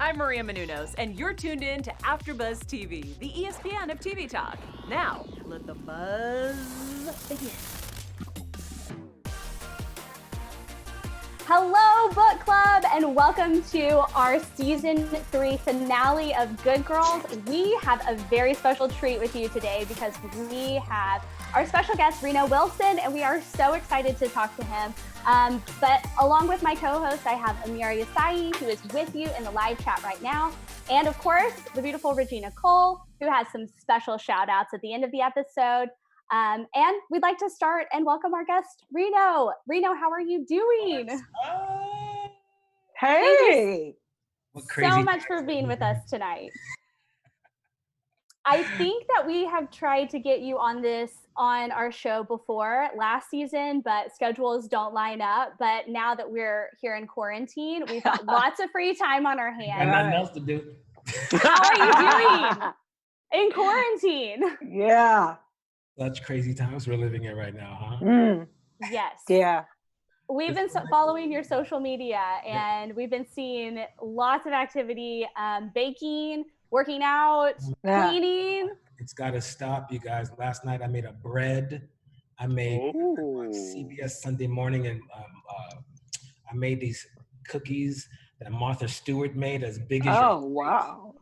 I'm Maria Menounos, and you're tuned in to AfterBuzz TV, the ESPN of TV talk. Now, let the buzz begin. Hello, book club, and welcome to our season 3 finale of Good Girls. We have a very special treat with you today because we have our special guest, Reno Wilson, and we are so excited to talk to him. But along with my co-host, I have Amir Yassai, who is with you in the live chat right now. And of course, the beautiful Regina Coles, who has some special shout outs at the end of the episode. And we'd like to start and welcome our guest, Reno. Reno, how are you doing? Hey! Thank you so much for being with us tonight. I think that we have tried to get you on our show before last season, but schedules don't line up. But now that we're here in quarantine, we've got lots of free time on our hands. And nothing else to do. How are you doing in quarantine? Yeah. Such crazy times we're living in right now, huh? Mm. Yes. Yeah. We've been following your social media, and we've been seeing lots of activity, baking, working out, cleaning. It's got to stop, you guys. Last night I made a bread. I made CBS Sunday Morning, and I made these cookies that Martha Stewart made as big as your face. Wow.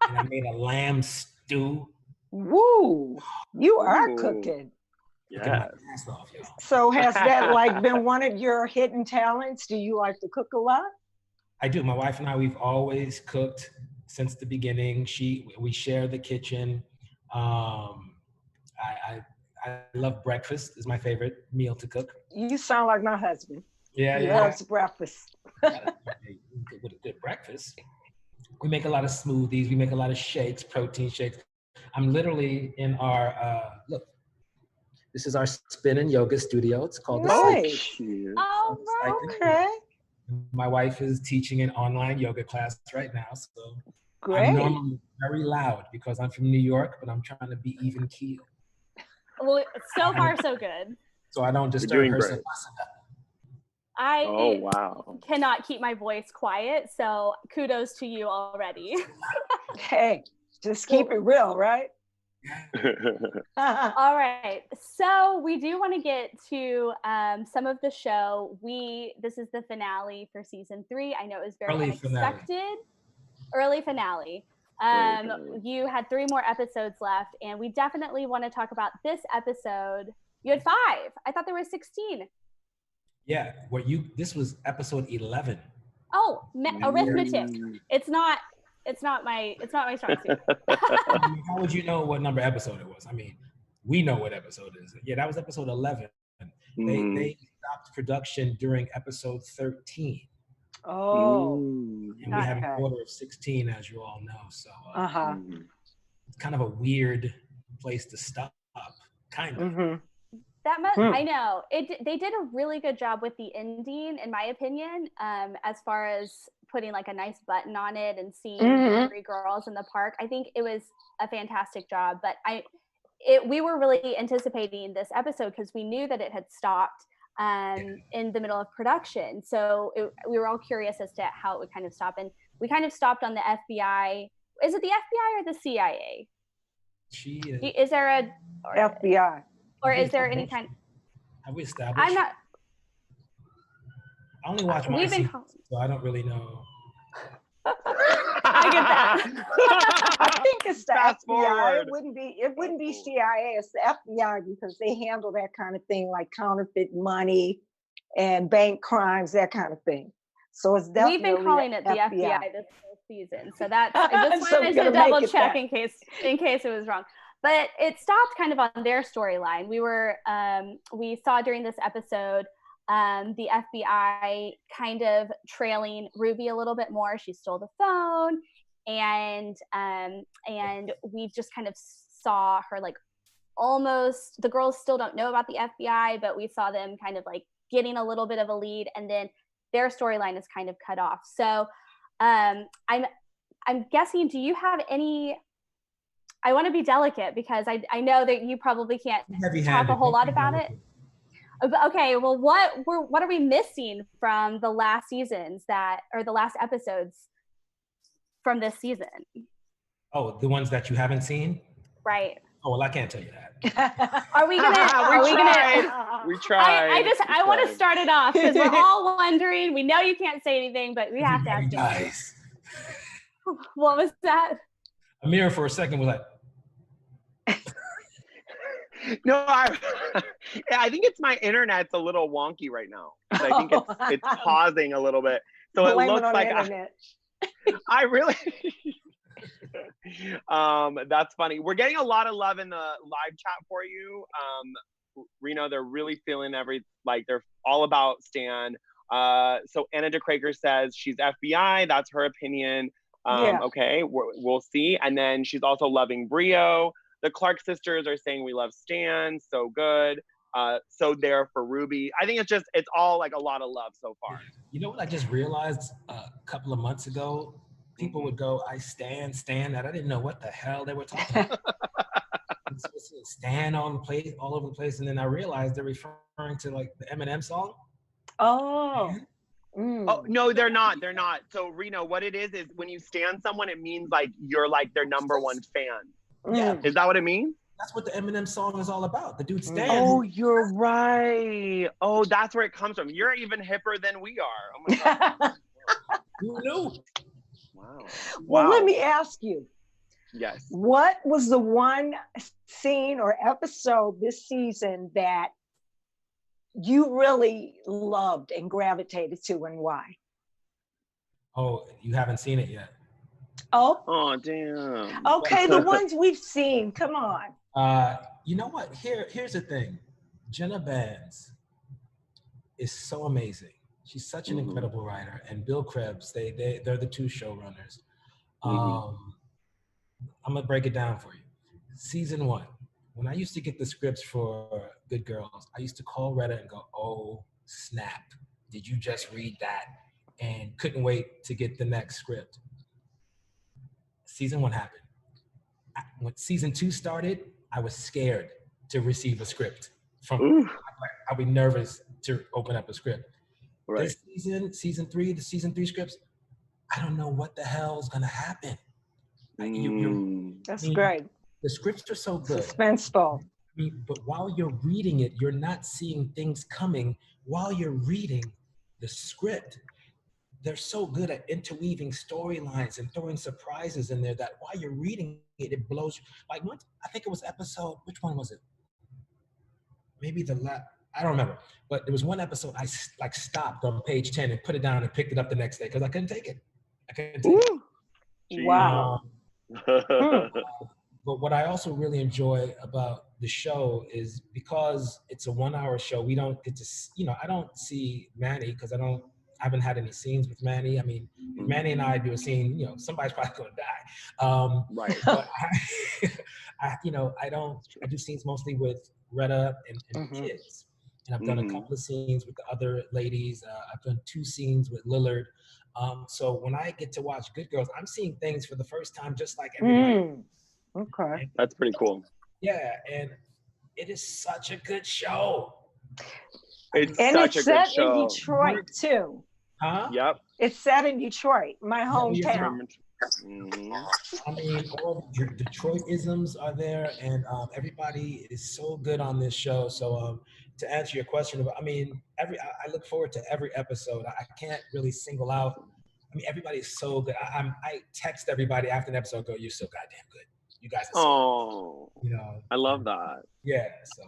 And I made a lamb stew. Woo! You are cooking. Yeah. So has that been one of your hidden talents? Do you like to cook a lot? I do. My wife and I, we've always cooked since the beginning. We share the kitchen. I love breakfast. Is my favorite meal to cook. You sound like my husband. Yeah, he loves breakfast. With a good breakfast. We make a lot of smoothies. We make a lot of shakes, protein shakes. I'm literally in our look. This is our spin and yoga studio. It's called the Cycle. Oh, okay. My wife is teaching an online yoga class right now, so great. I'm normally very loud because I'm from New York, but I'm trying to be even keel. Well, so far so good. So I don't disturb her. Great. I cannot keep my voice quiet, so kudos to you already. Hey, just keep it real, right? All right, so we do want to get to some of the show. This is the finale for season 3. I know it was very unexpected. Early finale. You had 3 more episodes left, and we definitely want to talk about this episode. You had 5. I thought there were 16. Yeah, this was episode 11. Oh, arithmetic. It's not my strong suit. How would you know what number episode it was? I mean, we know what episode it is. Yeah, that was episode 11. They stopped production during episode 13. Oh. And we have an order of 16, as you all know. So it's kind of a weird place to stop, kind of. Mm-hmm. I know. They did a really good job with the ending, in my opinion, as far as putting like a nice button on it and seeing 3 girls in the park. I think it was a fantastic job, but we were really anticipating this episode because we knew that it had stopped in the middle of production. So we were all curious as to how it would kind of stop. And we kind of stopped on the FBI. Is it the FBI or the CIA? Is there a FBI? Or is there any kind? Have we established? I'm not. I only watch my seasons, so I don't really know. I get that. I think it's the FBI. It wouldn't be CIA. It's the FBI because they handle that kind of thing, like counterfeit money and bank crimes, that kind of thing. So it's definitely we've been calling it the FBI this whole season. So that's I just wanted to double check in case it was wrong. But it stopped kind of on their storyline. We saw during this episode the FBI kind of trailing Ruby a little bit more. She stole the phone, and we just kind of saw her like almost. The girls still don't know about the FBI, but we saw them kind of like getting a little bit of a lead, and then their storyline is kind of cut off. So I'm guessing. Do you have any? I want to be delicate because I know that you probably can't talk a whole lot about it. Okay, well, what are we missing from the last seasons or the last episodes from this season? Oh, the ones that you haven't seen? Right. Oh, well, I can't tell you that. Are we gonna? We tried. I want to start it off because we're all wondering. We know you can't say anything, but we have to ask you. Nice. What was that? Amir for a second was like, No, I think it's my internet's a little wonky right now. So I think it's pausing a little bit. So it looks like I really that's funny. We're getting a lot of love in the live chat for you. Reno, they're really feeling they're all about Stan. So Anna DeCraker says she's FBI. That's her opinion. Okay, we'll see. And then she's also loving Brio. The Clark sisters are saying we love Stan. So good. So there for Ruby. I think it's all like a lot of love so far. You know what I just realized a couple of months ago? People would go, I stand, that I didn't know what the hell they were talking about. Stand on the place, all over the place. And then I realized they're referring to like the Eminem song. Oh. Oh, no, they're not. So Reno, what it is when you stand someone, it means like you're like their number one fan. Yeah. Is that what it means? That's what the Eminem song is all about. The dude stands. Oh, you're right. Oh, that's where it comes from. You're even hipper than we are. Oh my God. Who knew? Wow. Well, let me ask you. Yes. What was the one scene or episode this season that you really loved and gravitated to, and why? Oh, you haven't seen it yet. Oh, damn. Okay, the ones we've seen. Come on. You know what? Here's the thing. Jenna Bans is so amazing. She's such an incredible writer, and Bill Krebs. They're the two showrunners. I'm gonna break it down for you. Season 1. When I used to get the scripts for Good Girls, I used to call Retta and go, "Oh snap! Did you just read that?" And couldn't wait to get the next script. Season 1 happened. When season 2 started, I was scared to receive a script. I'd be nervous to open up a script. Right. This season, season 3 scripts, I don't know what the hell is gonna happen. That's great. The scripts are so good. Suspenseful. But while you're reading it, you're not seeing things coming. While you're reading the script, they're so good at interweaving storylines and throwing surprises in there that while you're reading it, it blows you. Like once, I think it was episode, which one was it? Maybe I don't remember. But there was one episode I stopped on page 10 and put it down and picked it up the next day because I couldn't take it. Wow. But what I also really enjoy about the show is because it's a 1-hour show, we don't get to, I don't see Manny because I haven't had any scenes with Manny. I mean, if Manny and I do a scene, somebody's probably going to die. Right. But I do scenes mostly with Retta and kids. And I've done a couple of scenes with the other ladies. I've done 2 scenes with Lillard. So when I get to watch Good Girls, I'm seeing things for the first time, just like everybody. Okay. That's pretty cool. Yeah, and it is such a good show. It's set in Detroit too. Huh? Yep. It's set in Detroit, my hometown. I mean, all the Detroit-isms are there, and everybody is so good on this show. So to answer your question, I look forward to every episode. I can't really single out. I mean, everybody is so good. I text everybody after an episode, go, "You're so goddamn good. You guys are so good." I love that. Yeah, so.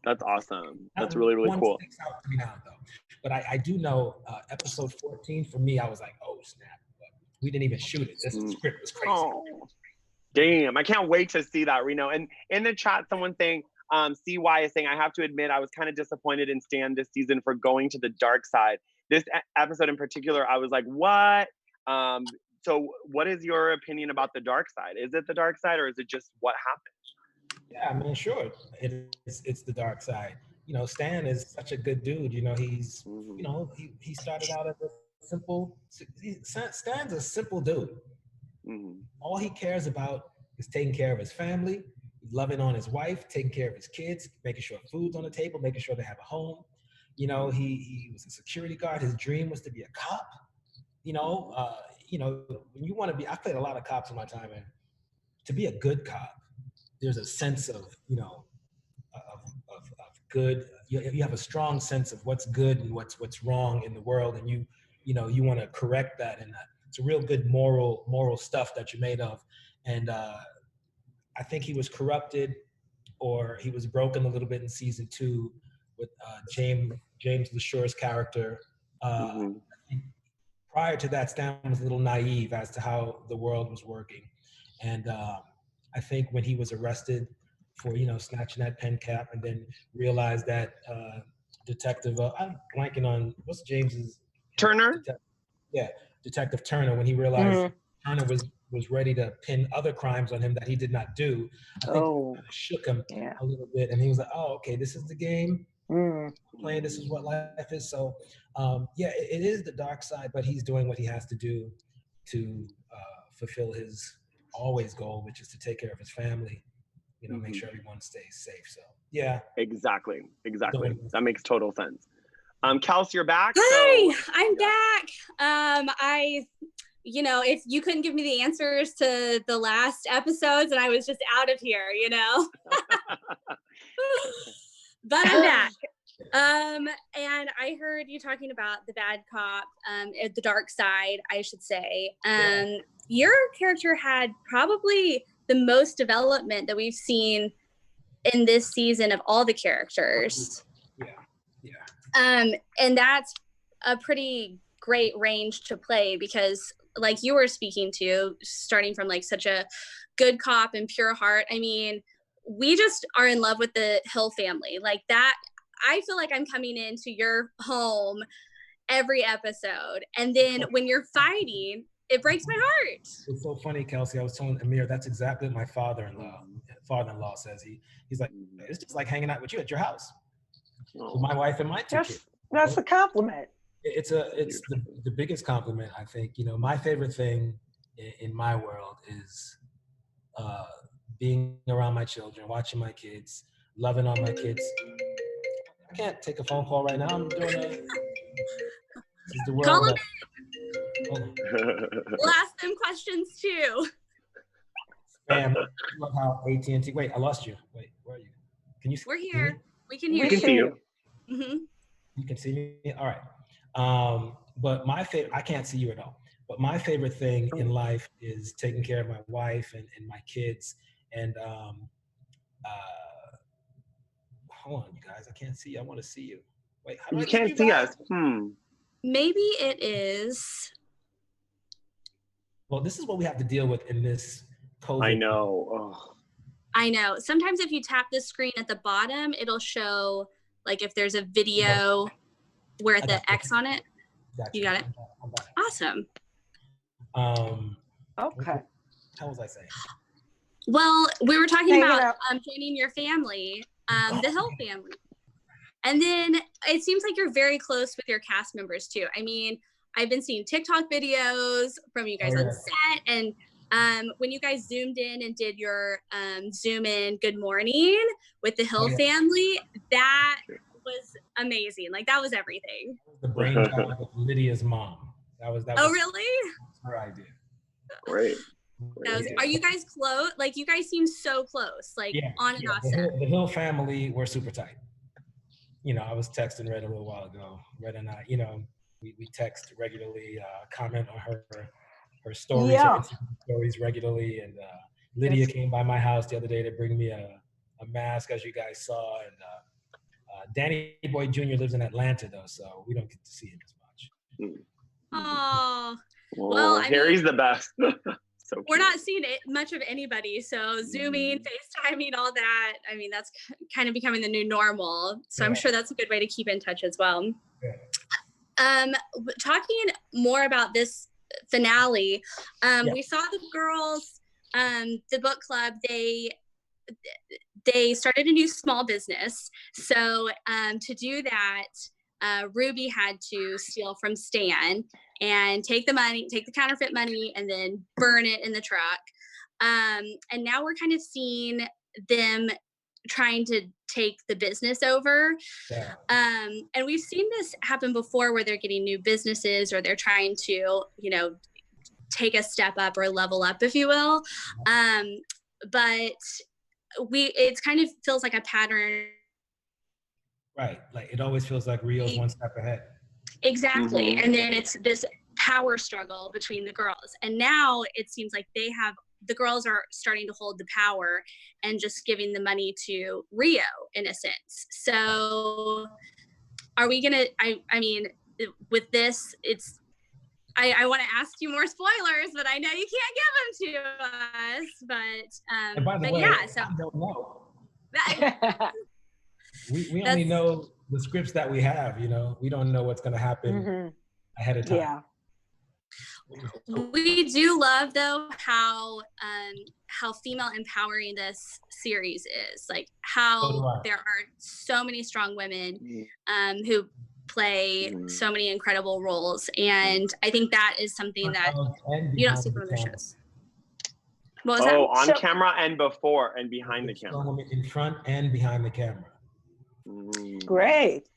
That's awesome. That's really, really cool. Sticks out to me now, though. But I do know episode 14, for me, I was like, oh, snap. But we didn't even shoot it. This script was crazy. Oh, damn. I can't wait to see that, Reno. And in the chat, someone saying, CY is saying, I have to admit, I was kind of disappointed in Stan this season for going to the dark side. This episode in particular, I was like, what? So what is your opinion about the dark side? Is it the dark side or is it just what happened? Yeah, I mean, sure, it's the dark side. Stan is such a good dude. He's, he started out as a simple. Stan's a simple dude. All he cares about is taking care of his family, loving on his wife, taking care of his kids, making sure food's on the table, making sure they have a home. He was a security guard. His dream was to be a cop. you know, when you want to be, I played a lot of cops in my time, and to be a good cop, there's a sense of, you know, of good. You have a strong sense of what's good and what's wrong in the world, and you know, you want to correct that, and it's a real good moral stuff that you're made of. And I think he was corrupted, or he was broken a little bit in season 2 with James LaSure's character. I think prior to that, Stan was a little naive as to how the world was working. And I think when he was arrested for, you know, snatching that pen cap, and then realized that Detective, I'm blanking on, what's James's? Turner? Detective Turner, when he realized Turner was ready to pin other crimes on him that he did not do, I think it shook him a little bit, and he was like, oh, okay, this is the game. Playing, this is what life is. So it is the dark side, but he's doing what he has to do to fulfill his always goal, which is to take care of his family, you know, make sure everyone stays safe. So yeah, exactly. That makes total sense. Kelsey, you're back. Hi, I'm back. You know, if you couldn't give me the answers to the last episodes, and I was just out of here, you know. But I'm back. And I heard you talking about the bad cop, the dark side, I should say. Your character had probably the most development that we've seen in this season of all the characters. And that's a pretty great range to play, because like you were speaking to, starting from like such a good cop and pure heart. I mean, we just are in love with the Hill family like that. I feel like I'm coming into your home every episode. And then when you're fighting, it breaks my heart. It's so funny, Kelsey. I was telling Amir, that's exactly what my father-in-law says. He's like, it's just like hanging out with you at your house. With my wife and my 2 kids. That's a compliment. It's the biggest compliment, I think. You know, my favorite thing in my world is being around my children, watching my kids, loving on my kids. I can't take a phone call right now. I'm doing this is the world. Call them in. We'll ask them questions too. Spam. Love how AT&T. Wait, I lost you. Wait, where are you? Can you? We're here. We can hear you. We can see you. You can see me. All right. But my favorite. I can't see you at all. But my favorite thing in life is taking care of my wife and my kids. And hold on, you guys. I can't see you. I want to see you. Wait, how do you can't see us? Maybe it is. Well, this is what we have to deal with in this COVID. I know. I know. Sometimes if you tap the screen at the bottom, it'll show like if there's a video where the X on it. Gotcha. You got it? Awesome. Okay. How was I saying? Well, we were talking about joining your family, the Hill family. And then it seems like you're very close with your cast members too. I mean, I've been seeing TikTok videos from you guys on set, and when you guys zoomed in and did your Zoom in Good Morning with the Hill family, that was amazing. Like that was everything. The brainchild of Lydia's mom. That was oh, really? Her idea. Great. Are you guys close? Like you guys seem so close, like on and off set. The Hill family, we're super tight. You know, I was texting Red a little while ago. Red and I, you know, we text regularly, comment on her stories, her Instagram stories regularly. And Lydia came by my house the other day to bring me a mask, as you guys saw. And Danny Boy Jr. lives in Atlanta, though, so we don't get to see him as much. Oh, well, Harry's the best. So we're not seeing much of anybody, so Zooming, FaceTiming, all that. I mean, that's kind of becoming the new normal. So I'm sure that's a good way to keep in touch as well. Talking more about this finale, we saw the girls, the book club, they started a new small business. So to do that, Ruby had to steal from Stan and take the counterfeit money, and then burn it in the truck. And now we're kind of seeing them trying to take the business over. And we've seen this happen before where they're getting new businesses, or they're trying to, you know, take a step up or level up, if you will. But it kind of feels like a pattern. Right, like it always feels like Rio's one step ahead. Exactly, and then it's this power struggle between the girls, and now it seems like the girls are starting to hold the power and just giving the money to Rio in a sense. So are we gonna, I mean, with this, I want to ask you more spoilers, but I know you can't give them to us. But and by the way, yeah, so I don't know. we only know the scripts that we have. You know, we don't know what's going to happen ahead of time. Yeah. We do love though how female empowering this series is. Like how there are so many strong women who play so many incredible roles, and I think that is something that you don't see from other shows. What was that? On camera and before and behind the camera. In front and behind the camera. Great.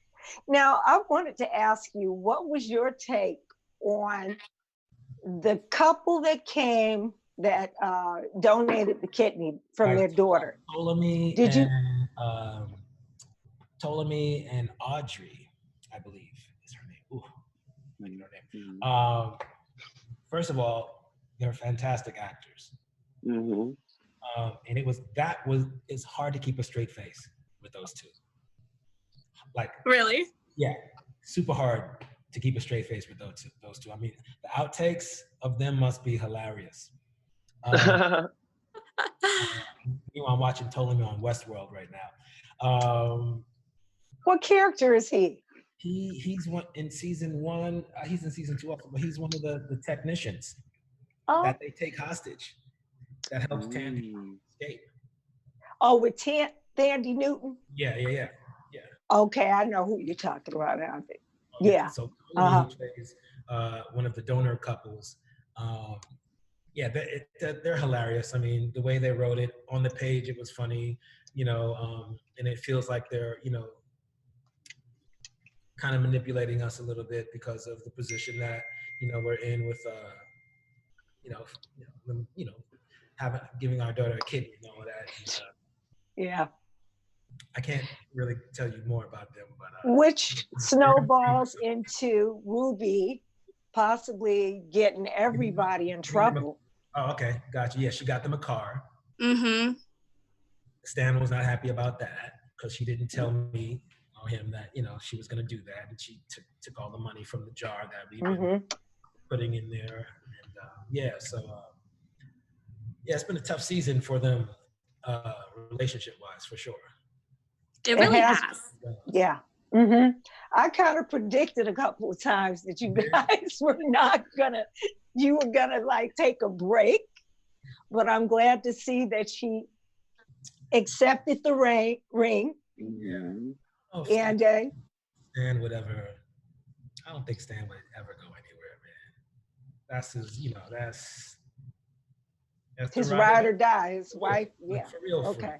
Now, I wanted to ask you, what was your take on the couple that came that donated the kidney from their daughter? Ptolemy and Audrey, I believe is her name. Ooh, I know her name. First of all, they're fantastic actors. And it's hard to keep a straight face with those two. Like, really? Yeah, super hard to keep a straight face with those two. I mean, the outtakes of them must be hilarious. I'm watching Ptolemy on Westworld right now. What character is he? He's in season 1. He's in season 2 also, but he's one of the technicians that they take hostage. That helps Tandy escape. Oh, with Thandie Newton? Yeah. Okay, I know who you're talking about now. Yeah. So Ptolemy plays one of the donor couples. They're hilarious. I mean, the way they wrote it on the page, it was funny, and it feels like they're, kind of manipulating us a little bit because of the position that, we're in with, giving our daughter a kidney and all that. And, I can't really tell you more about them, but which snowballs into Ruby possibly getting everybody in trouble. Oh, okay, gotcha. Yeah, she got them a car. Stan was not happy about that because she didn't tell me or him that she was going to do that, and she took all the money from the jar that we've been putting in there. And it's been a tough season for them, relationship-wise, for sure. It really has. Yeah. I kind of predicted a couple of times that you guys were gonna like take a break, but I'm glad to see that she accepted the ring. Oh, and Stan would ever. I don't think Stan would ever go anywhere, man. That's his. That's his ride or die. His wife. Yeah. For real. Okay.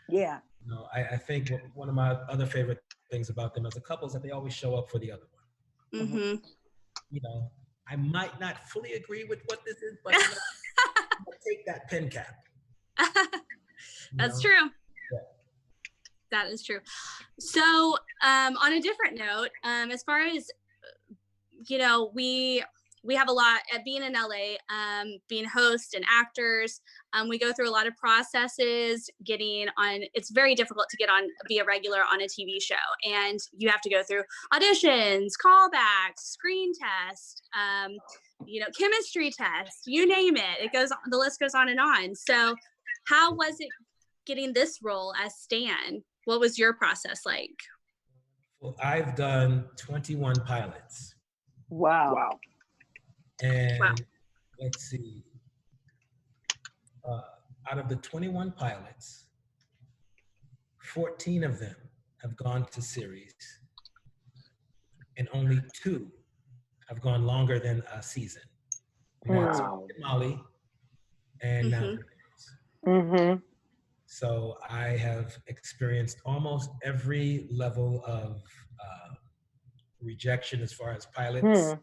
Yeah. I think one of my other favorite things about them as a couple is that they always show up for the other one. I might not fully agree with what this is, but I'll take that pen cap. That's true. Yeah. That is true. So on a different note, as far as, we have a lot at being in LA, being hosts and actors. We go through a lot of processes it's very difficult to be a regular on a TV show. And you have to go through auditions, callbacks, screen test, chemistry test, you name it. The list goes on and on. So how was it getting this role as Stan? What was your process like? Well, I've done 21 pilots. Wow. And let's see, out of the 21 pilots, 14 of them have gone to series, and only 2 have gone longer than a season. Wow. Molly and now. So I have experienced almost every level of rejection as far as pilots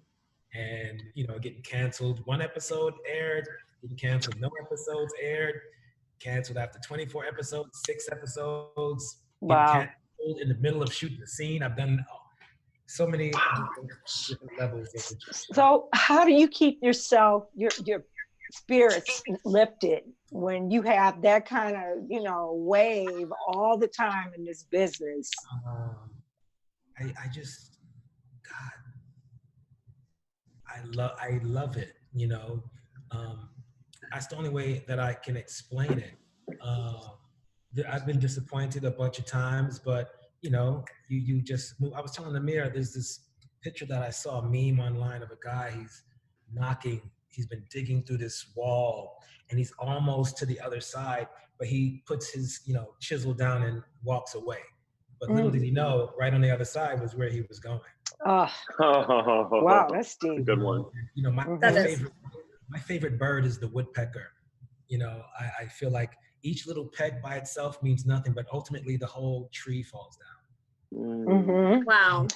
and getting canceled. One episode aired, getting canceled. No episodes aired, canceled after 24 episodes, 6 episodes. Wow. Canceled in the middle of shooting the scene. I've done so many different levels of it. So how do you keep yourself, your spirits lifted when you have that kind of, wave all the time in this business? I just, God, I love it. That's the only way that I can explain it. I've been disappointed a bunch of times, but you just move. I was telling Amir, there's this picture that I saw, a meme online of a guy, he's been digging through this wall and he's almost to the other side, but he puts his, chisel down and walks away. But little did he know, right on the other side was where he was going. Oh, wow, that's deep. Good one. My favorite bird is the woodpecker. I feel like each little peg by itself means nothing, but ultimately the whole tree falls down. Mm-hmm. Wow.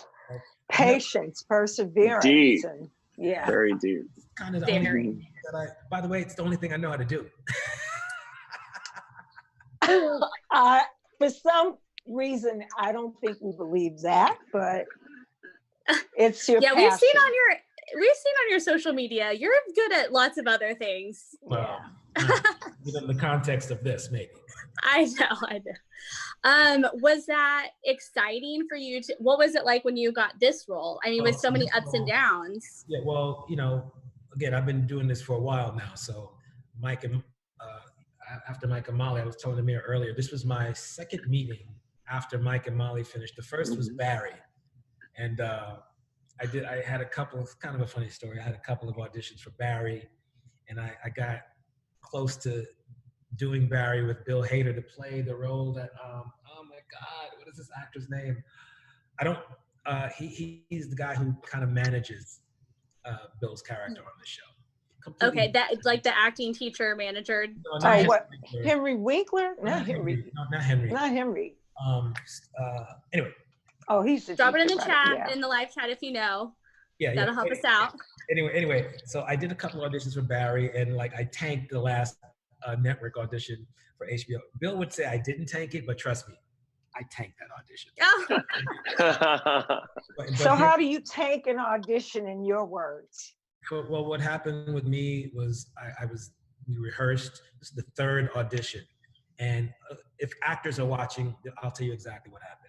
Patience, perseverance. Deep. And, yeah. Very deep. It's kind of the only thing that by the way, it's the only thing I know how to do. For some reason, I don't think we believe that, but it's your passion. We've seen on your social media, you're good at lots of other things. Well, in the context of this, maybe. I know. Was that exciting for you? What was it like when you got this role? I mean, with so many ups and downs. Yeah, well, again, I've been doing this for a while now. So after Mike and Molly, I was telling Amir earlier, this was my second meeting after Mike and Molly finished. The first was Barry. And I had a couple of, kind of a funny story. I had a couple of auditions for Barry, and I got close to doing Barry with Bill Hader to play the role that, oh my God, what is this actor's name? He's the guy who kind of manages Bill's character on the show. Completely. Okay, that like the acting teacher manager. No, what? Henry Winkler? Not Henry. Not Henry. Not Henry. Anyway. Oh, he's the drop it in the teacher, chat, right? in the live chat if you know. Yeah, that'll help us out. Anyway, so I did a couple of auditions for Barry, and I tanked the last network audition for HBO. Bill would say I didn't tank it, but trust me, I tanked that audition. Oh. So how do you tank an audition in your words? Well, what happened with me was we rehearsed. This is the third audition, and if actors are watching, I'll tell you exactly what happened.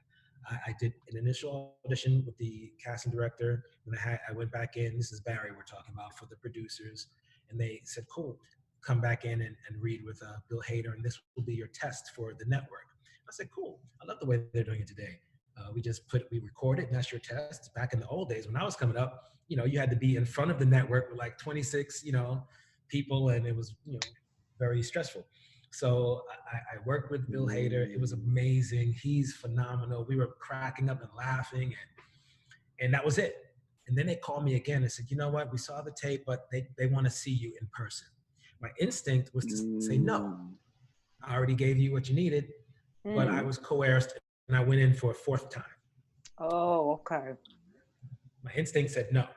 I did an initial audition with the casting director, and I went back in. This is Barry we're talking about, for the producers, and they said, "Cool, come back in and read with Bill Hader, and this will be your test for the network." I said, "Cool, I love the way they're doing it today. We record it, and that's your test." Back in the old days when I was coming up, you had to be in front of the network with 26, people, and it was, very stressful. So I worked with Bill Hader. It was amazing. He's phenomenal. We were cracking up and laughing, and that was it. And then they called me again and said, "You know what? We saw the tape, but they want to see you in person." My instinct was to say, "No, I already gave you what you needed," but I was coerced, and I went in for a fourth time. Oh, okay. My instinct said no.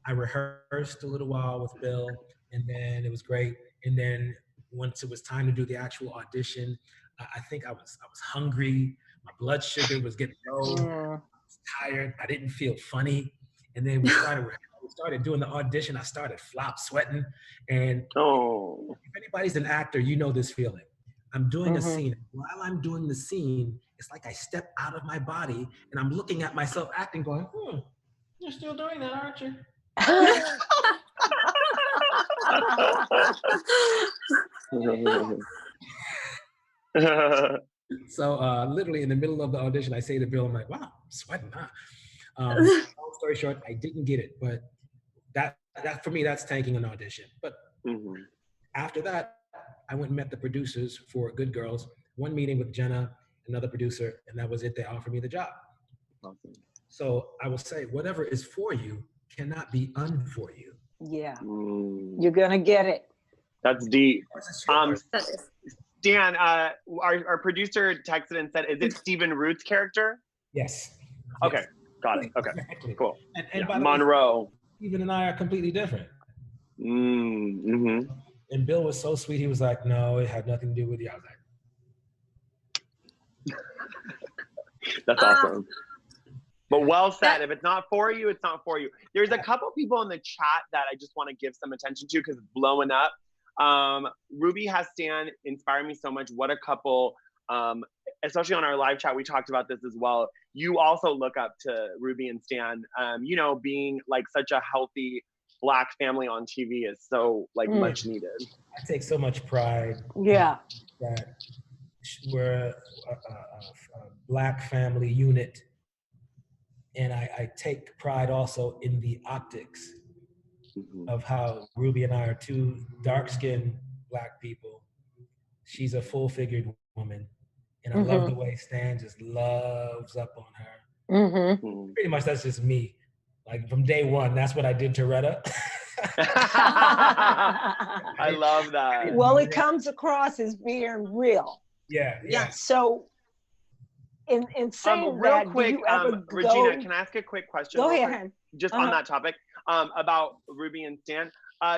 I rehearsed a little while with Bill, and then it was great. And then once it was time to do the actual audition, I think I was hungry. My blood sugar was getting low. I was tired. I didn't feel funny. And then we started doing the audition. I started sweating. And if anybody's an actor, you know this feeling. I'm doing a scene. While I'm doing the scene, it's like I step out of my body and I'm looking at myself acting going, you're still doing that, aren't you? So literally in the middle of the audition, I say to Bill, I'm like, "Wow, I'm sweating, huh?" Long story short, I didn't get it, but that for me, that's tanking an audition. But after that, I went and met the producers for Good Girls. One meeting with Jenna, another producer, and that was it. They offered me the job. Awesome. So I will say, whatever is for you cannot be for you. Yeah, you're gonna get it. That's deep. Dan, our producer texted and said, "Is it Stephen Root's character?" Yes. Okay. Got it. Okay. Exactly. Cool. And by the Monroe. way, Keven and I are completely different. Mm-hmm. And Bill was so sweet. He was like, "No, it had nothing to do with you." I was like, "That's awesome." But well said. If it's not for you, it's not for you. There's a couple people in the chat that I just want to give some attention to because it's blowing up. Ruby has Stan inspired me so much. What a couple. Especially on our live chat, we talked about this as well. You also look up to Ruby and Stan. You know, being like such a healthy Black family on TV is so like much needed. I take so much pride. Yeah. That we're a Black family unit. And I take pride also in the optics of how Ruby and I are two dark-skinned Black people. She's a full-figured woman. And I love the way Stan just loves up on her. Pretty much that's just me. Like from day one, that's what I did to Retta. I love that. Well, it comes across as being real. Yeah. So in saying real that, quick, do you ever Regina, can I ask a quick question? Go ahead. Just on that topic, about Ruby and Stan.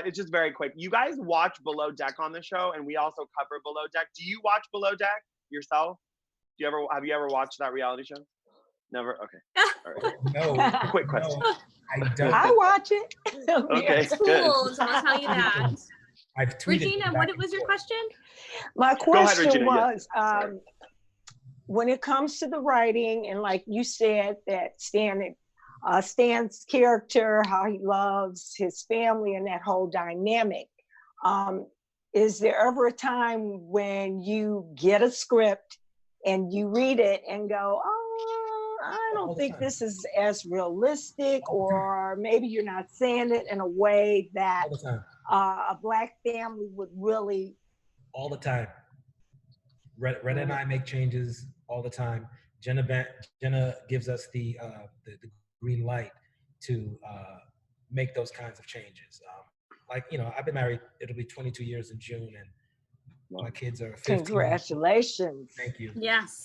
It's just very quick. You guys watch Below Deck on the show, and we also cover Below Deck. Do you watch Below Deck yourself? Have you ever watched that reality show? Never? Okay. All right. No. Quick question. No, I don't. I watch it. Okay, Cool. good. So I'll tell you that. I've tweeted Regina, what was your question? My question Regina. was, Yes. when it comes to the writing, and like you said, that Stan's character, how he loves his family and that whole dynamic, is there ever a time when you get a script and you read it and go, oh, I don't think this is as realistic, or maybe you're not saying it in a way that a Black family would really? All the time. Retta and I make changes all the time. Jenna gives us the green light to make those kinds of changes. Like, you know, I've been married, it'll be 22 years in June, and my kids are 15. Congratulations. Thank you. Yes.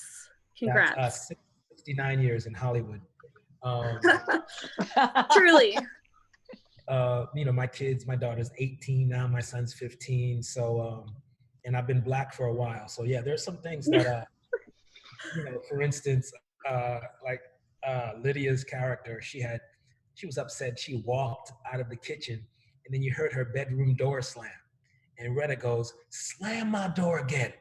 Congrats. That's 69 years in Hollywood. Truly. You know, my daughter's 18 now, my son's 15. So, and I've been Black for a while. So yeah, there's some things that, you know, for instance, like Lydia's character, she was upset. She walked out of the kitchen and then you heard her bedroom door slam. And Retta goes, "Slam my door again."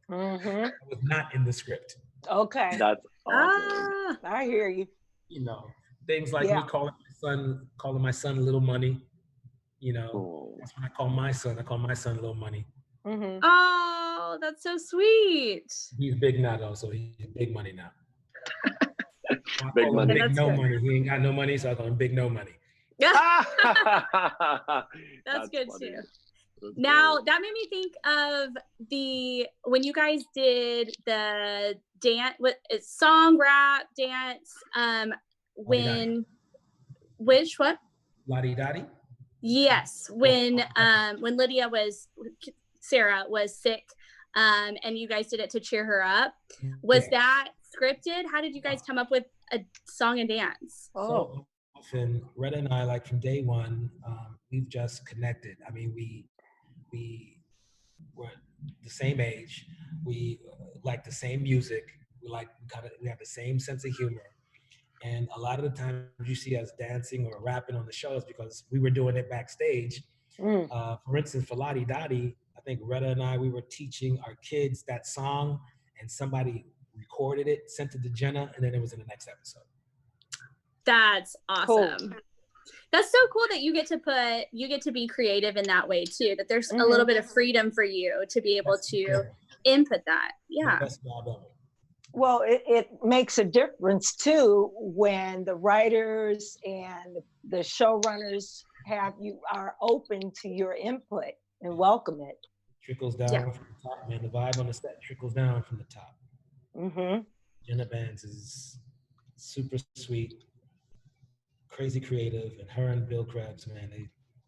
That was not in the script. Okay. That's awesome. I hear you. You know, things like me calling my son Little Money. You know, that's what I call my son. I call my son Little Money. Oh, that's so sweet. He's big now though, so he's big money now. Big money. Big no money. He ain't got no money, so I call him Big No Money. That's good funny. too. Now that made me think of when you guys did the dance, song, rap, dance. What? Lottie Dottie. Yes, when Sarah was sick, and you guys did it to cheer her up. Was that scripted? How did you guys come up with a song and dance? So often, Retta and I, like from day one, we've just connected. I mean, we were the same age. We like the same music. We have the same sense of humor. And a lot of the times you see us dancing or rapping on the shows because we were doing it backstage. For instance, for Lottie Dottie, I think Retta and I, we were teaching our kids that song, and somebody recorded it, sent it to Jenna, and then it was in the next episode. That's awesome. Cool. That's so cool that you get to be creative in that way too, that there's a little bit of freedom for you to be able to input that. Yeah. Well, it makes a difference too when the writers and the showrunners are open to your input and welcome it. Trickles down from the top, man. The vibe on the set trickles down from the top. Jenna Bands is super sweet, crazy creative, and her and Bill Krebs, man,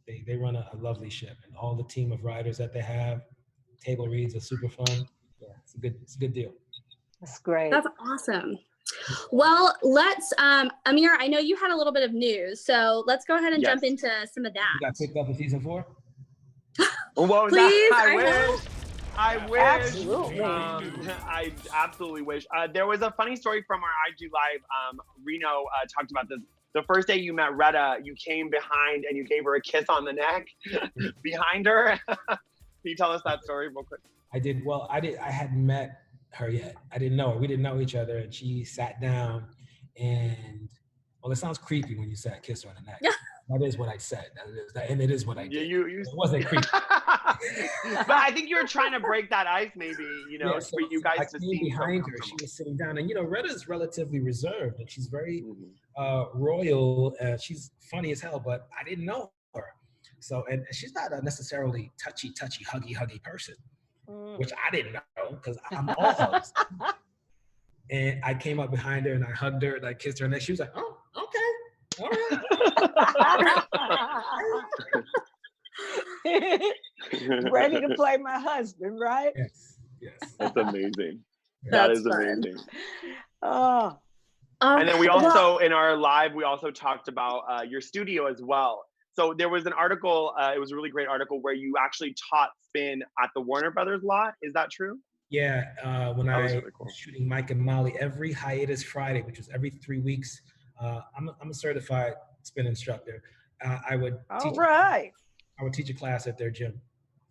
they run a lovely ship, and all the team of writers that they have. Table reads are super fun. Yeah, it's a good deal. That's great. That's awesome. Well, let's, Amir, I know you had a little bit of news, so let's go ahead and jump into some of that. You got picked up in season 4? Well, please, I wish. Absolutely. I absolutely wish. There was a funny story from our IG Live. Reno talked about this. The first day you met Retta, you came behind and you gave her a kiss on the neck behind her. Can you tell us that story real quick? I did. Well, I hadn't met her yet. I didn't know her. We didn't know each other. And she sat down and, well, it sounds creepy when you said kiss her on the neck. That is what I said. And it is what I did. It wasn't creepy. But I think you were trying to break that ice, maybe, you know, for you guys to see. Behind her, she was sitting down. And, you know, Retta's relatively reserved and she's very royal. She's funny as hell, but I didn't know her. So, and she's not a necessarily touchy, huggy person, which I didn't know because I'm all hugs. And I came up behind her and I hugged her and I kissed her and she was like, oh, okay, all right. Ready to play my husband, right? Yes. That's amazing. That is amazing. Oh. And then we also, in our live, we also talked about your studio as well. So there was an article, it was a really great article where you actually taught spin at the Warner Brothers lot. Is that true? Yeah, when I was shooting Mike and Molly every hiatus Friday, which was every 3 weeks, I'm a certified spin instructor. I would teach. I would teach a class at their gym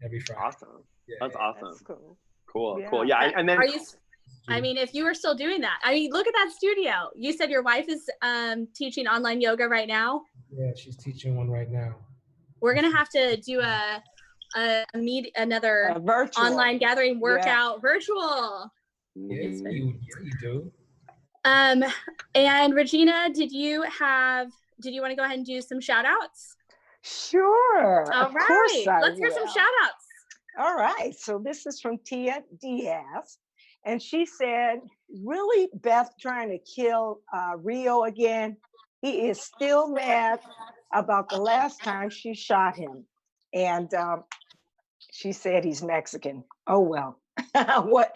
every Friday. Awesome. Yeah, That's awesome. That's cool. Cool. Yeah. And then I mean, if you are still doing that, I mean, look at that studio. You said your wife is teaching online yoga right now. Yeah, she's teaching one right now. We're gonna have to do another online gathering workout virtual. Yeah, you do. And Regina, did you want to go ahead and do some shout outs? Sure. All right. Let's hear some shout outs. All right. So this is from Tia Diaz. And she said, really, Beth trying to kill Rio again? He is still mad about the last time she shot him. And she said he's Mexican. Oh, well. What?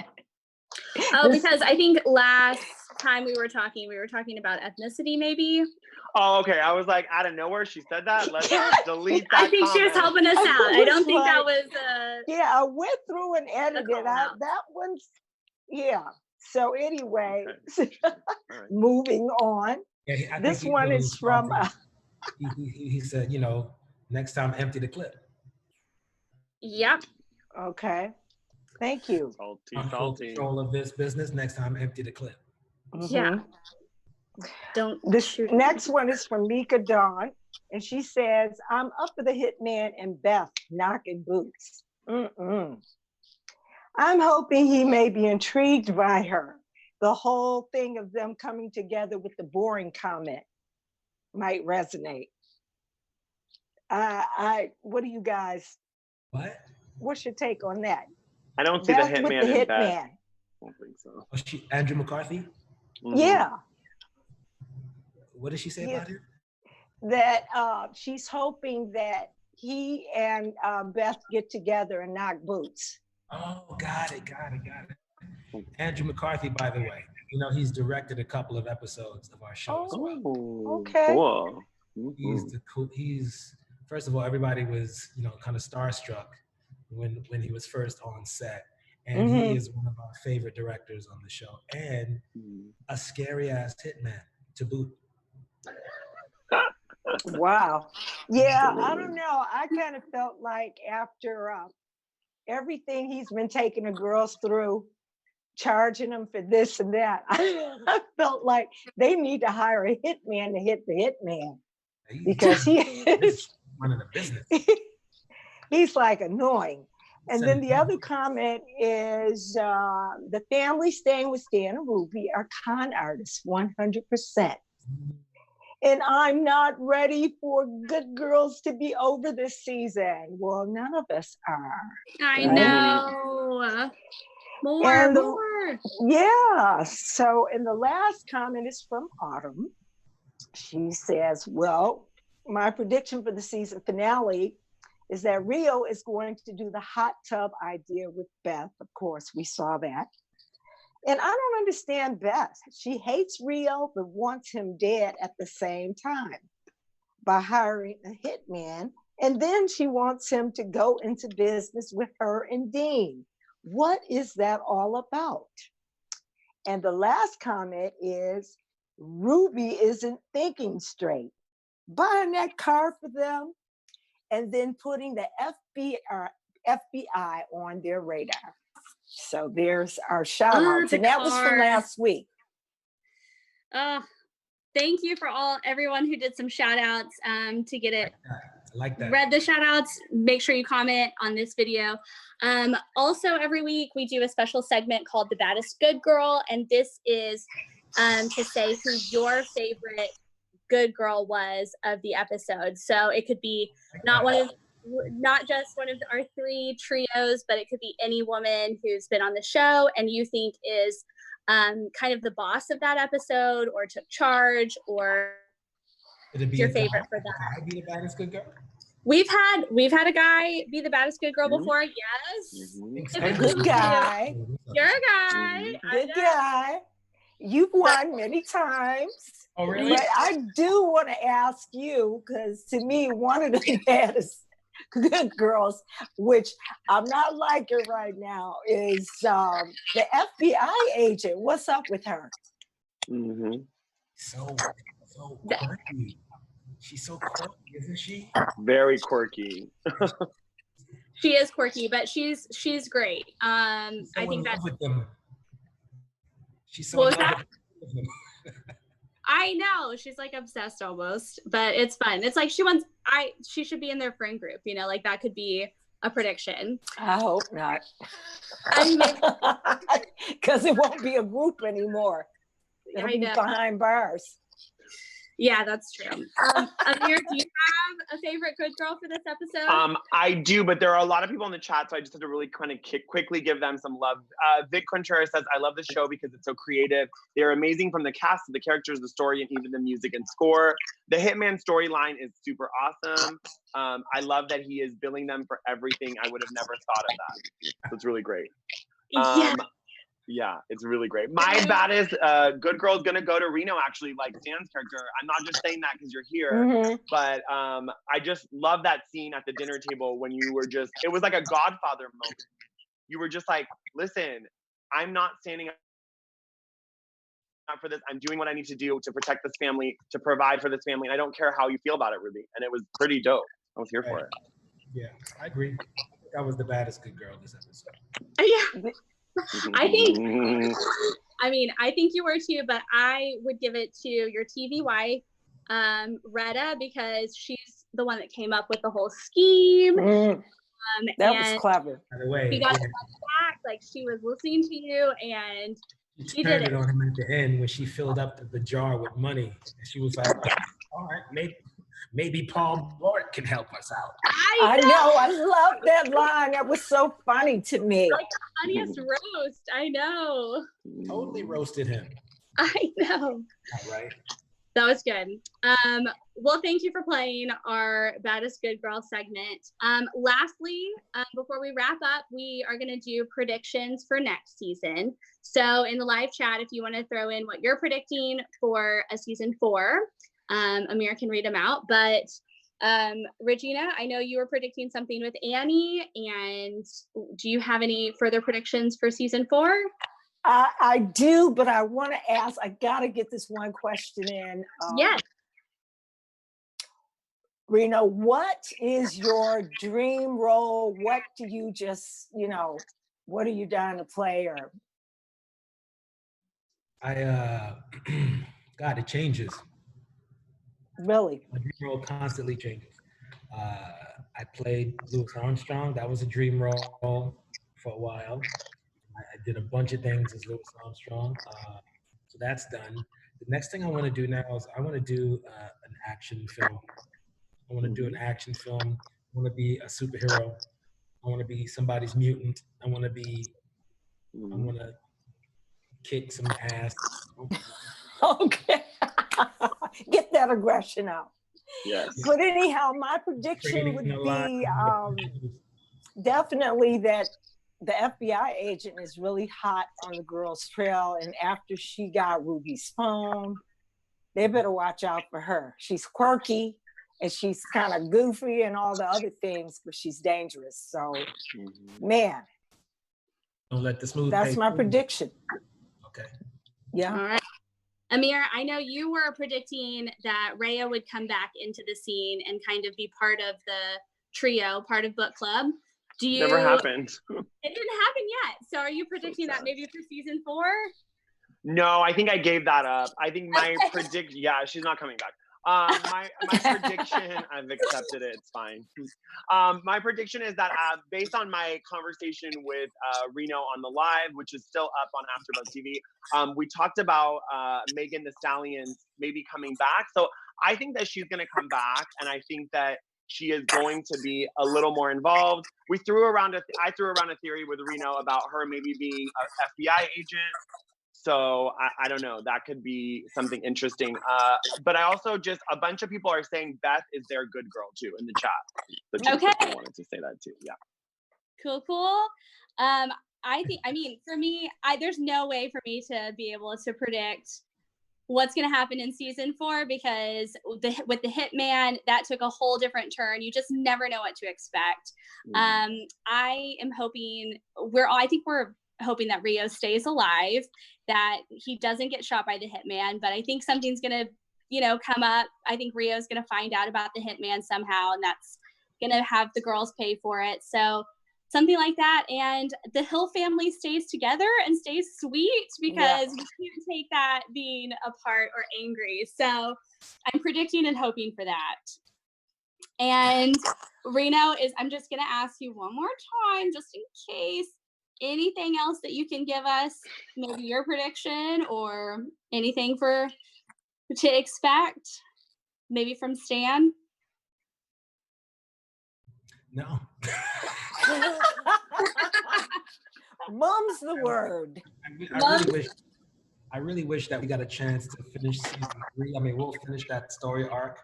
Oh, because I think last time we were talking about ethnicity, maybe. Oh, okay. I was like, out of nowhere, she said that. Let's delete that. I think she was helping us out. I don't think that was. Yeah, I went through and edited that one's. Yeah. So anyway, moving on. Yeah, this one is from. He said, you know, next time empty the clip. Yep. Okay. Thank you. I'm full control of this business. Next time empty the clip. Yeah. This next one is from Mika Dawn, and she says, "I'm up for the Hitman and Beth knocking boots. I'm hoping he may be intrigued by her. The whole thing of them coming together with the boring comment might resonate. What do you guys? What? What's your take on that? I don't see the Hitman with the in Beth. Hitman. I don't think so. Oh, Andrew McCarthy? Yeah. What did she say about it? That she's hoping that he and Beth get together and knock boots. Oh, got it. Andrew McCarthy, by the way, you know, he's directed a couple of episodes of our show as well. Okay. Cool. He's first of all, everybody was, you know, kind of starstruck when he was first on set. And he is one of our favorite directors on the show, and a scary ass hitman to boot. Wow. Yeah, I don't know. I kind of felt like after everything he's been taking the girls through, charging them for this and that, I felt like they need to hire a hitman to hit the hitman, because he is running a business. He's like annoying. And then the other comment is the family staying with Stan and Ruby are con artists, 100%. And I'm not ready for Good Girls to be over this season. Well, none of us are. I know. More. Yeah. So, and the last comment is from Autumn. She says, well, my prediction for the season finale is that Rio is going to do the hot tub idea with Beth. Of course, we saw that. And I don't understand Beth. She hates Rio, but wants him dead at the same time by hiring a hitman. And then she wants him to go into business with her and Dean. What is that all about? And the last comment is, Ruby isn't thinking straight. Buying that car for them and then putting the FBI on their radar. So there's our shout outs. And that was from last week. Thank you for everyone who did some shout outs to get it. I like that. Read the shout outs. Make sure you comment on this video. Also, every week we do a special segment called The Baddest Good Girl. And this is to say who your favorite good girl was of the episode. So it could be not just one of our 3 trios, but it could be any woman who's been on the show and you think is kind of the boss of that episode or took charge or your favorite for that. Be the baddest good girl? We've had a guy be the baddest good girl before. Yes. Good guy. You're a guy. Good guy. You've won many times. Oh, really? But I do want to ask you, because to me, one of the baddest good girls, which I'm not liking right now, is the FBI agent. What's up with her? Mm-hmm. So quirky. She's so quirky, isn't she? Very quirky. She is quirky, but she's great. I think that with them. She's so in love with them. I know, she's like obsessed almost, but it's fun. It's like she should be in their friend group, you know, like that could be a prediction. I hope not. Because it won't be a group anymore. It'll be behind bars. Yeah, that's true. Amir, do you have a favorite good girl for this episode? I do, but there are a lot of people in the chat, so I just have to really kind of quickly give them some love. Vic Contreras says, I love the show because it's so creative. They're amazing from the cast to the characters, the story, and even the music and score. The Hitman storyline is super awesome. I love that he is billing them for everything. I would have never thought of that. So it's really great. Yeah, it's really great. My baddest good girl is gonna go to Reno, actually, like Stan's character. I'm not just saying that because you're here, but I just love that scene at the dinner table when you were just, it was like a Godfather moment. You were just like, listen, I'm not standing up for this. I'm doing what I need to do to protect this family, to provide for this family. And I don't care how you feel about it, Ruby. And it was pretty dope. I was here for it. Yeah, I agree. That was the baddest good girl this episode. Yeah. I think you were too, but I would give it to your TV wife, Retta, because she's the one that came up with the whole scheme. That was clever. By the way, she got back, like she was listening to you, and she turned it on him at the end when she filled up the jar with money. And she was like, all right, maybe Paul Blart can help us out. I know. I love that line. That was so funny to me. Like the funniest roast. I know. Totally roasted him. I know. All right. That was good. Well, thank you for playing our Baddest Good Girl segment. Lastly, before we wrap up, we are going to do predictions for next season. So in the live chat, if you want to throw in what you're predicting for a season 4, Amir can read them out. But Regina, I know you were predicting something with Annie, and do you have any further predictions for season 4? I do, but I want to ask, I got to get this one question in. Yes. Reno, what is your dream role? What do you just, what are you dying to play? Or God, it changes. Really? My dream role constantly changes. I played Louis Armstrong. That was a dream role for a while. I did a bunch of things as Louis Armstrong. So that's done. The next thing I want to do now is I want to do an action film. I want to do an action film. I want to be a superhero. I want to be somebody's mutant. I want to kick some ass. Okay. Get that aggression out. Yes. But anyhow, my prediction would be definitely that the FBI agent is really hot on the girl's trail. And after she got Ruby's phone, they better watch out for her. She's quirky and she's kind of goofy and all the other things, but she's dangerous. So, man. Don't let the smooth. That's my prediction. Okay. Yeah. All right. Amir, I know you were predicting that Rhea would come back into the scene and kind of be part of the trio, part of book club. Never happened. It didn't happen yet. So are you predicting that maybe for season 4? No, I think I gave that up. I think my prediction, yeah, she's not coming back. My prediction, I've accepted it, it's fine. My prediction is that based on my conversation with Reno on the live, which is still up on AfterBuzz TV, we talked about Megan Thee Stallion maybe coming back. So I think that she's gonna come back, and I think that she is going to be a little more involved. I threw around a theory with Reno about her maybe being an FBI agent. So I don't know, that could be something interesting. But I also just, a bunch of people are saying Beth is their good girl too in the chat. So okay. I wanted to say that too, yeah. Cool. I mean, for me, there's no way for me to be able to predict what's going to happen in season 4 because with the Hitman, that took a whole different turn. You just never know what to expect. I am hoping, I think we're hoping that Rio stays alive, that he doesn't get shot by the Hitman, but I think something's going to, come up. I think Rio's going to find out about the Hitman somehow, and that's going to have the girls pay for it. So something like that. And the Hill family stays together and stays sweet because we can't take that being apart or angry. So I'm predicting and hoping for that. And Reno I'm just going to ask you one more time, just in case, anything else that you can give us, maybe your prediction or anything to expect, maybe from Stan? No. Mum's the word. I really wish that we got a chance to finish season 3. I mean, we'll finish that story arc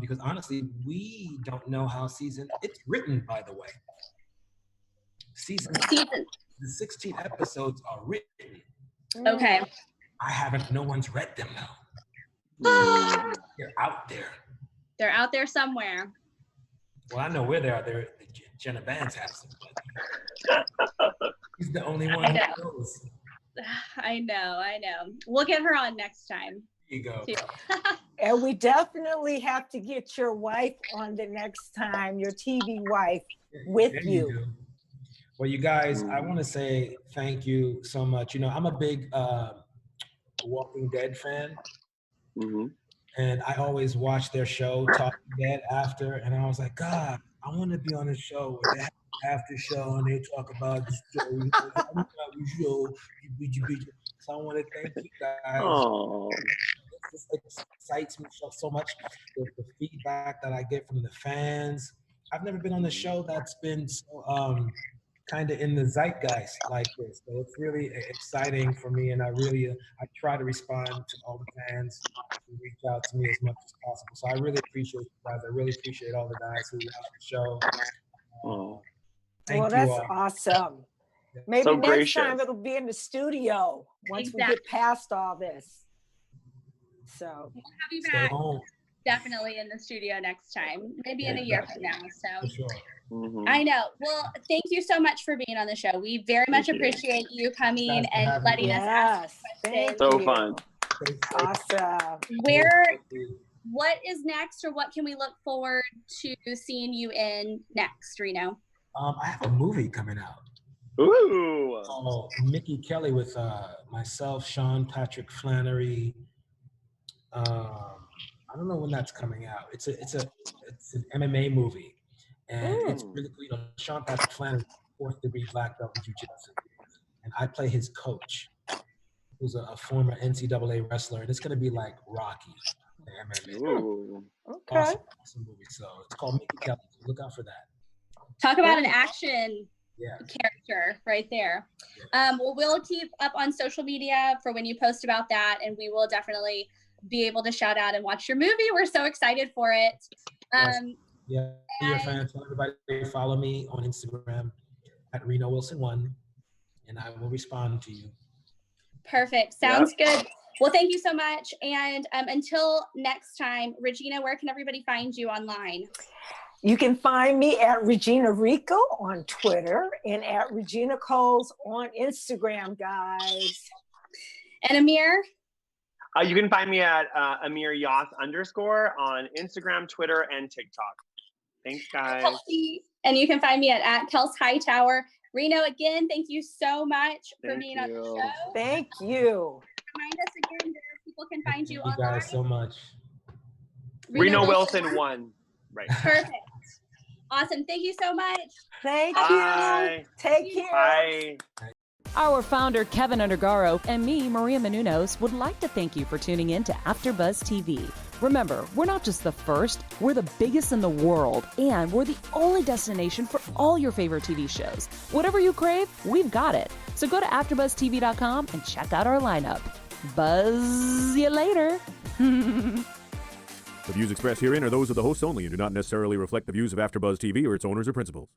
because honestly, we don't know how it's written, by the way. The 16 episodes are written. Okay. No one's read them though. They're out there. They're out there somewhere. Well, I know where they are. Jenna Vance has them. He's the only one who knows. I know. We'll get her on next time. There you go. And we definitely have to get your wife on the next time, your TV wife, with you. Well, you guys, I want to say thank you so much. I'm a big Walking Dead fan. And I always watch their show, Talking Dead, after, and I was like, God, I want to be on a show where they have an after show and they talk about the story. So I want to thank you guys. Oh. It excites me so much, the feedback that I get from the fans. I've never been on a show that's been so kind of in the zeitgeist like this. So it's really exciting for me, and I try to respond to all the fans who reach out to me as much as possible. So I really appreciate you guys. I really appreciate all the guys who watch the show. Thank you that's all. Awesome. Maybe so next time it'll be in the studio once we get past all this. So we'll have you back definitely in the studio next time, maybe in a year from now. So. For sure. I know. Well, thank you so much for being on the show. We very much appreciate you coming and letting us ask questions. So fun. Awesome. What is next, or what can we look forward to seeing you in next, Reno? I have a movie coming out. Ooh. Mickey Kelly with myself, Sean Patrick Flannery. I don't know when that's coming out. It's an MMA movie. And it's really cool. Sean Patrick Flannery, 4th degree black belt in jiu-jitsu. And I play his coach, who's a former NCAA wrestler. And it's going to be like Rocky, the MMA. Ooh. Okay. Awesome movie. So it's called Mickey Kelly. Look out for that. Talk about an action character right there. Well, we'll keep up on social media for when you post about that. And we will definitely be able to shout out and watch your movie. We're so excited for it. Be a fan. Tell everybody to follow me on Instagram Reno Wilson 1, and I will respond to you. Perfect. Sounds good. Well, thank you so much. And until next time, Regina, where can everybody find you online? You can find me at Regina Rico on Twitter and at Regina Coles on Instagram, guys. And Amir? You can find me at Amir Yassai _ on Instagram, Twitter, and TikTok. Thanks, guys. Kelsey, and you can find me at Kelsey Hightower. Reno, again, thank you so much for being on the show. Thank you. Remind us again where people can find you online. Thank you guys so much. Reno Wilson 1. Right. Perfect. Awesome. Thank you so much. Thank Bye. you. Take care. Bye. Our founder, Keven Undergaro, and me, Maria Menounos, would like to thank you for tuning in to AfterBuzz TV. Remember, we're not just the first, we're the biggest in the world, and we're the only destination for all your favorite TV shows. Whatever you crave, we've got it. So go to AfterBuzzTV.com and check out our lineup. Buzz you later. The views expressed herein are those of the hosts only and do not necessarily reflect the views of AfterBuzz TV or its owners or principals.